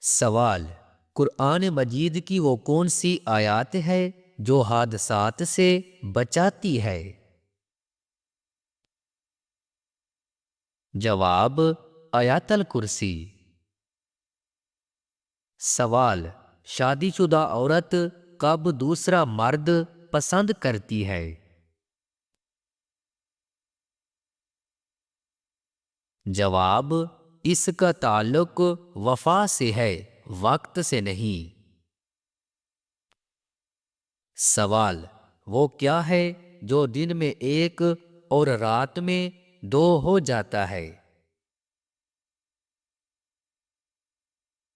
سوال: قرآن مجید کی وہ کون سی آیات ہے جو حادثات سے بچاتی ہے؟ جواب: آیات الکرسی۔ سوال: شادی شدہ عورت کب دوسرا مرد پسند کرتی ہے؟ جواب: اس کا تعلق وفا سے ہے، وقت سے نہیں۔ سوال: وہ کیا ہے جو دن میں ایک اور رات میں دو ہو جاتا ہے؟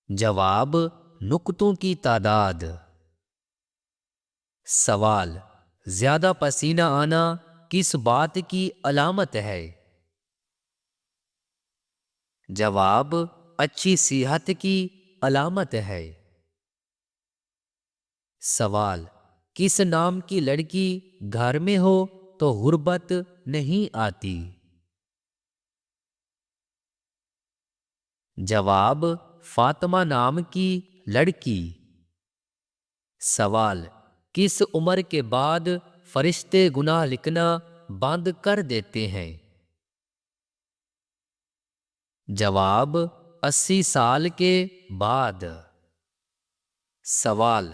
جواب: نقطوں کی تعداد۔ سوال: زیادہ پسینہ آنا کس بات کی علامت ہے؟ جواب: اچھی صحت کی علامت ہے۔ سوال: کس نام کی لڑکی گھر میں ہو تو غربت نہیں آتی؟ جواب: فاطمہ نام کی لڑکی۔ سوال: کس عمر کے بعد فرشتے گناہ لکھنا بند کر دیتے ہیں؟ جواب: 80 سال کے بعد۔ سوال: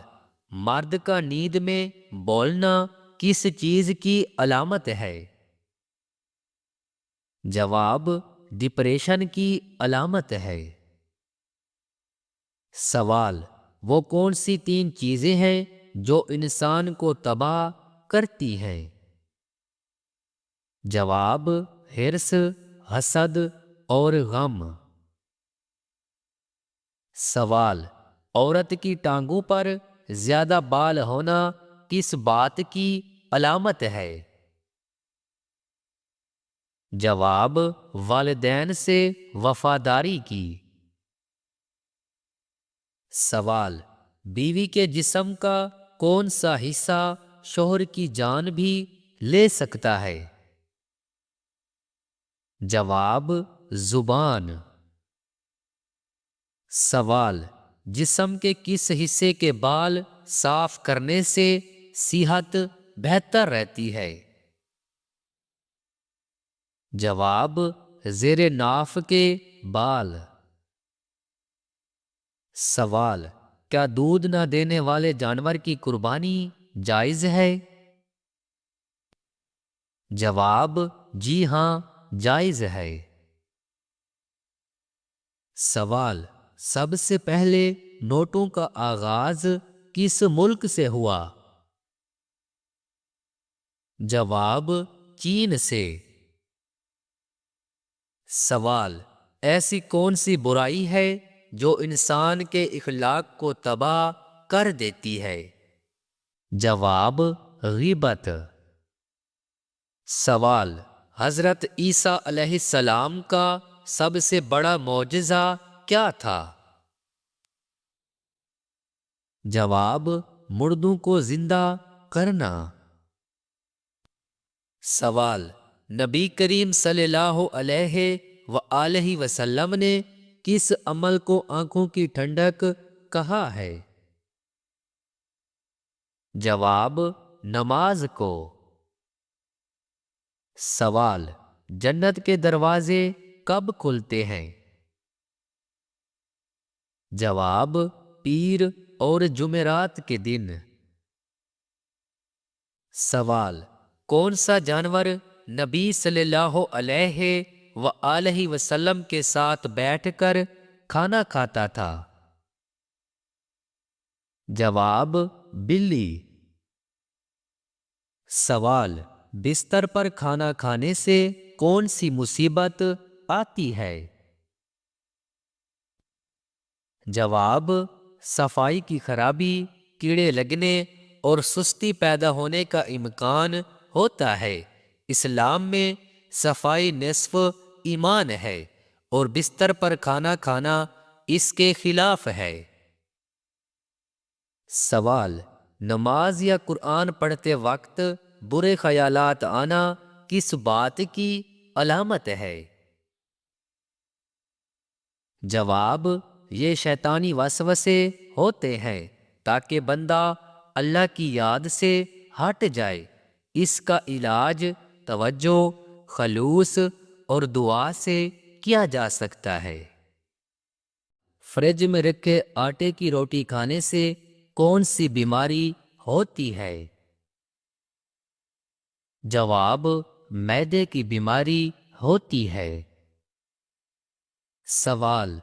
مرد کا نیند میں بولنا کس چیز کی علامت ہے؟ جواب: ڈپریشن کی علامت ہے۔ سوال: وہ کون سی 3 چیزیں ہیں جو انسان کو تباہ کرتی ہیں؟ جواب: حرص، حسد اور غم۔ سوال: عورت کی ٹانگوں پر زیادہ بال ہونا کس بات کی علامت ہے؟ جواب: والدین سے وفاداری کی۔ سوال: بیوی کے جسم کا کون سا حصہ شوہر کی جان بھی لے سکتا ہے؟ جواب: زبان۔ سوال: جسم کے کس حصے کے بال صاف کرنے سے صحت بہتر رہتی ہے؟ جواب: زیر ناف کے بال۔ سوال: کیا دودھ نہ دینے والے جانور کی قربانی جائز ہے؟ جواب: جی ہاں، جائز ہے۔ سوال: سب سے پہلے نوٹوں کا آغاز کس ملک سے ہوا؟ جواب: چین سے۔ سوال: ایسی کون سی برائی ہے جو انسان کے اخلاق کو تباہ کر دیتی ہے؟ جواب: غیبت۔ سوال: حضرت عیسیٰ علیہ السلام کا سب سے بڑا معجزہ کیا تھا؟ جواب: مردوں کو زندہ کرنا۔ سوال: نبی کریم صلی اللہ علیہ وآلہ وسلم نے کس عمل کو آنکھوں کی ٹھنڈک کہا ہے؟ جواب: نماز کو۔ سوال: جنت کے دروازے کب کھلتے ہیں؟ جواب: پیر اور جمعرات کے دن۔ سوال: کون سا جانور نبی صلی اللہ علیہ وآلہ وسلم کے ساتھ بیٹھ کر کھانا کھاتا تھا؟ جواب: بلی۔ سوال: بستر پر کھانا کھانے سے کون سی مصیبت آتی ہے؟ جواب: صفائی کی خرابی، کیڑے لگنے اور سستی پیدا ہونے کا امکان ہوتا ہے۔ اسلام میں صفائی نصف ایمان ہے اور بستر پر کھانا کھانا اس کے خلاف ہے۔ سوال: نماز یا قرآن پڑھتے وقت برے خیالات آنا کس بات کی علامت ہے؟ جواب: یہ شیطانی وسوسے ہوتے ہیں تاکہ بندہ اللہ کی یاد سے ہٹ جائے۔ اس کا علاج توجہ، خلوص اور دعا سے کیا جا سکتا ہے۔ فریج میں رکھے آٹے کی روٹی کھانے سے کون سی بیماری ہوتی ہے؟ جواب، معدے کی بیماری ہوتی ہے۔ سوال،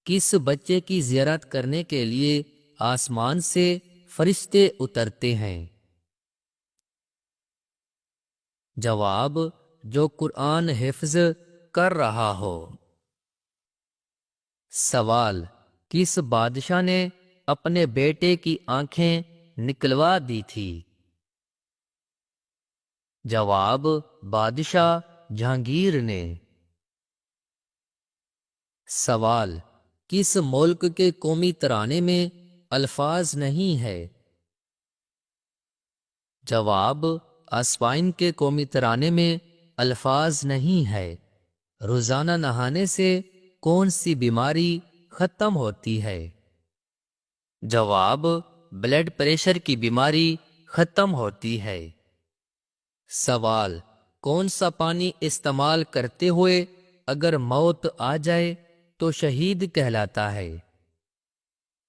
کس بچے کی زیارت کرنے کے لیے آسمان سے فرشتے اترتے ہیں؟ جواب، جو قرآن حفظ کر رہا ہو۔ سوال، کس بادشاہ نے اپنے بیٹے کی آنکھیں نکلوا دی تھی؟ جواب، بادشاہ جہانگیر نے۔ سوال، کس ملک کے قومی ترانے میں الفاظ نہیں ہے؟ جواب، اسپین کے قومی ترانے میں الفاظ نہیں ہے۔ روزانہ نہانے سے کون سی بیماری ختم ہوتی ہے؟ جواب، بلڈ پریشر کی بیماری ختم ہوتی ہے۔ سوال، کون سا پانی استعمال کرتے ہوئے اگر موت آ جائے تو شہید کہلاتا ہے؟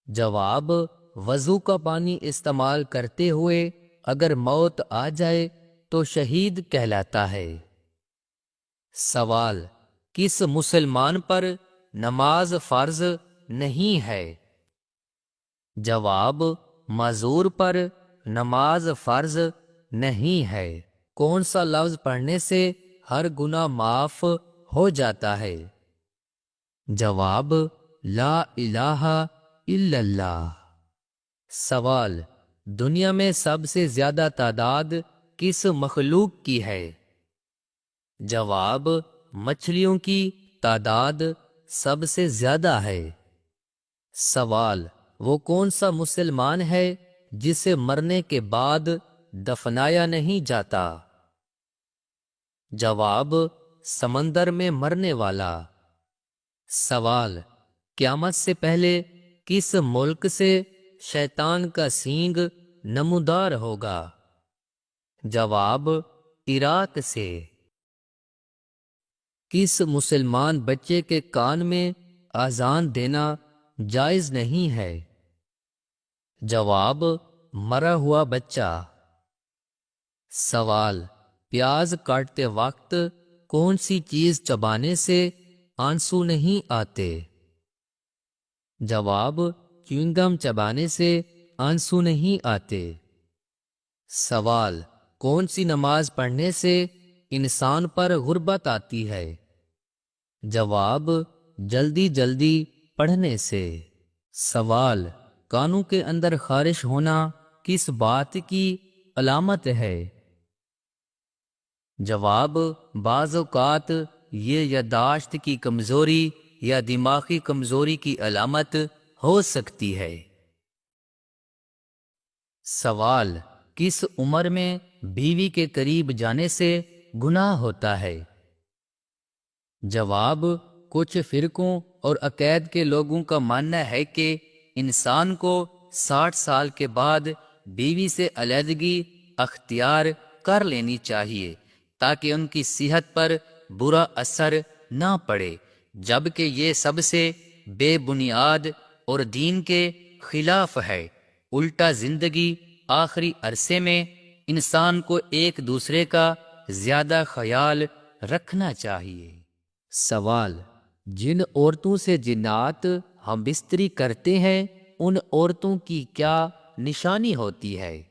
جواب، وضو کا پانی استعمال کرتے ہوئے اگر موت آ جائے تو شہید کہلاتا ہے۔ سوال، کس مسلمان پر نماز فرض نہیں ہے؟ جواب، معذور پر نماز فرض نہیں ہے۔ کون سا لفظ پڑھنے سے ہر گناہ معاف ہو جاتا ہے؟ جواب، لا الہ الا اللہ۔ سوال، دنیا میں سب سے زیادہ تعداد کس مخلوق کی ہے؟ جواب، مچھلیوں کی تعداد سب سے زیادہ ہے۔ سوال، وہ کون سا مسلمان ہے جسے مرنے کے بعد دفنایا نہیں جاتا؟ جواب، سمندر میں مرنے والا۔ سوال، قیامت سے پہلے کس ملک سے شیطان کا سینگ نمودار ہوگا؟ جواب، عراق سے۔ کس مسلمان بچے کے کان میں اذان دینا جائز نہیں ہے؟ جواب، مرا ہوا بچہ۔ سوال، پیاز کاٹتے وقت کون سی چیز چبانے سے آنسو نہیں آتے؟ جواب، چیونگم چبانے سے آنسو نہیں آتے۔ سوال، کون سی نماز پڑھنے سے انسان پر غربت آتی ہے؟ جواب، جلدی جلدی پڑھنے سے۔ سوال، کانوں کے اندر خارش ہونا کس بات کی علامت ہے؟ جواب، بعض اوقات یہ یادداشت کی کمزوری یا دماغی کمزوری کی علامت ہو سکتی ہے۔ سوال، کس عمر میں بیوی کے قریب جانے سے گناہ ہوتا ہے؟ جواب، کچھ فرقوں اور عقائد کے لوگوں کا ماننا ہے کہ انسان کو 60 سال کے بعد بیوی سے علیحدگی اختیار کر لینی چاہیے تاکہ ان کی صحت پر برا اثر نہ پڑے، جبکہ یہ سب سے بے بنیاد اور دین کے خلاف ہے۔ الٹا زندگی آخری عرصے میں انسان کو ایک دوسرے کا زیادہ خیال رکھنا چاہیے۔ سوال، جن عورتوں سے جنات ہم بستری کرتے ہیں ان عورتوں کی کیا نشانی ہوتی ہے؟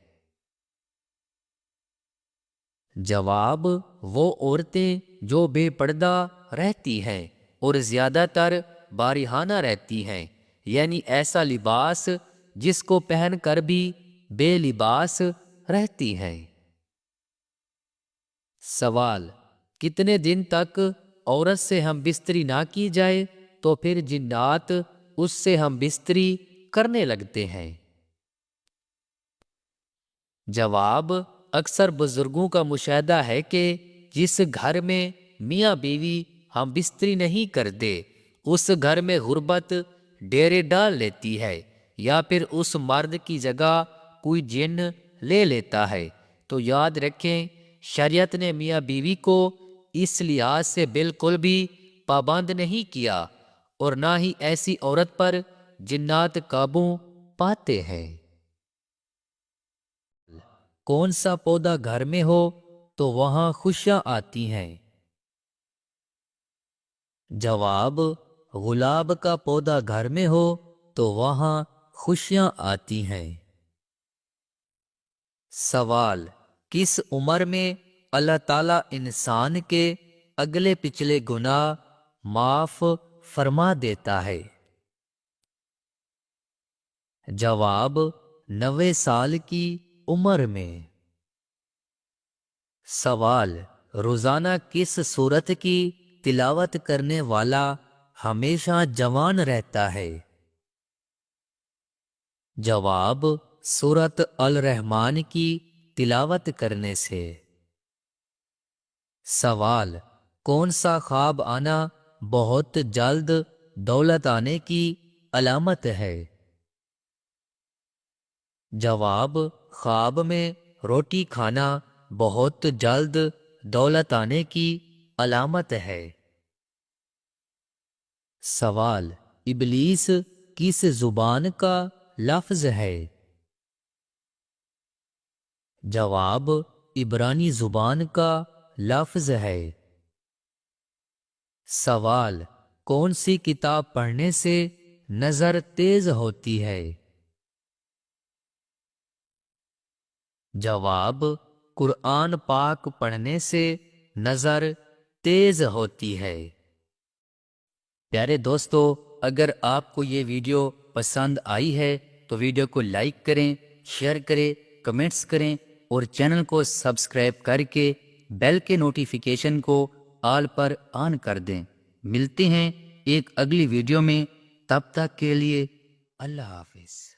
جواب، وہ عورتیں جو بے پردہ رہتی ہیں اور زیادہ تر بارہانہ رہتی ہیں، یعنی ایسا لباس جس کو پہن کر بھی بے لباس رہتی ہیں۔ سوال، کتنے دن تک عورت سے ہم بستری نہ کی جائے تو پھر جنات اس سے ہم بستری کرنے لگتے ہیں؟ جواب، اکثر بزرگوں کا مشاہدہ ہے کہ جس گھر میں میاں بیوی ہم بستری نہیں کرتے اس گھر میں غربت ڈیرے ڈال لیتی ہے یا پھر اس مرد کی جگہ کوئی جن لے لیتا ہے تو یاد رکھیں شریعت نے میاں بیوی کو اس لحاظ سے بالکل بھی پابند نہیں کیا اور نہ ہی ایسی عورت پر جنات قابو پاتے ہیں۔ کون سا پودا گھر میں ہو تو وہاں خوشیاں آتی ہیں؟ جواب، گلاب کا پودا گھر میں ہو تو وہاں خوشیاں آتی ہیں۔ سوال، کس عمر میں اللہ تعالیٰ انسان کے اگلے پچھلے گناہ معاف فرما دیتا ہے؟ جواب، 90 سال کی عمر میں۔ سوال، روزانہ کس سورت کی تلاوت کرنے والا ہمیشہ جوان رہتا ہے؟ جواب، سورت الرحمن کی تلاوت کرنے سے۔ سوال، کون سا خواب آنا بہت جلد دولت آنے کی علامت ہے؟ جواب، خواب میں روٹی کھانا بہت جلد دولت آنے کی علامت ہے۔ سوال، ابلیس کس زبان کا لفظ ہے؟ جواب، عبرانی زبان کا لفظ ہے۔ سوال، کون سی کتاب پڑھنے سے نظر تیز ہوتی ہے؟ جواب، قرآن پاک پڑھنے سے نظر تیز ہوتی ہے۔ پیارے دوستو، اگر آپ کو یہ ویڈیو پسند آئی ہے تو ویڈیو کو لائک کریں، شیئر کریں، کمنٹس کریں اور چینل کو سبسکرائب کر کے بیل کے نوٹیفیکیشن کو آل پر آن کر دیں۔ ملتے ہیں ایک اگلی ویڈیو میں، تب تک کے لیے اللہ حافظ۔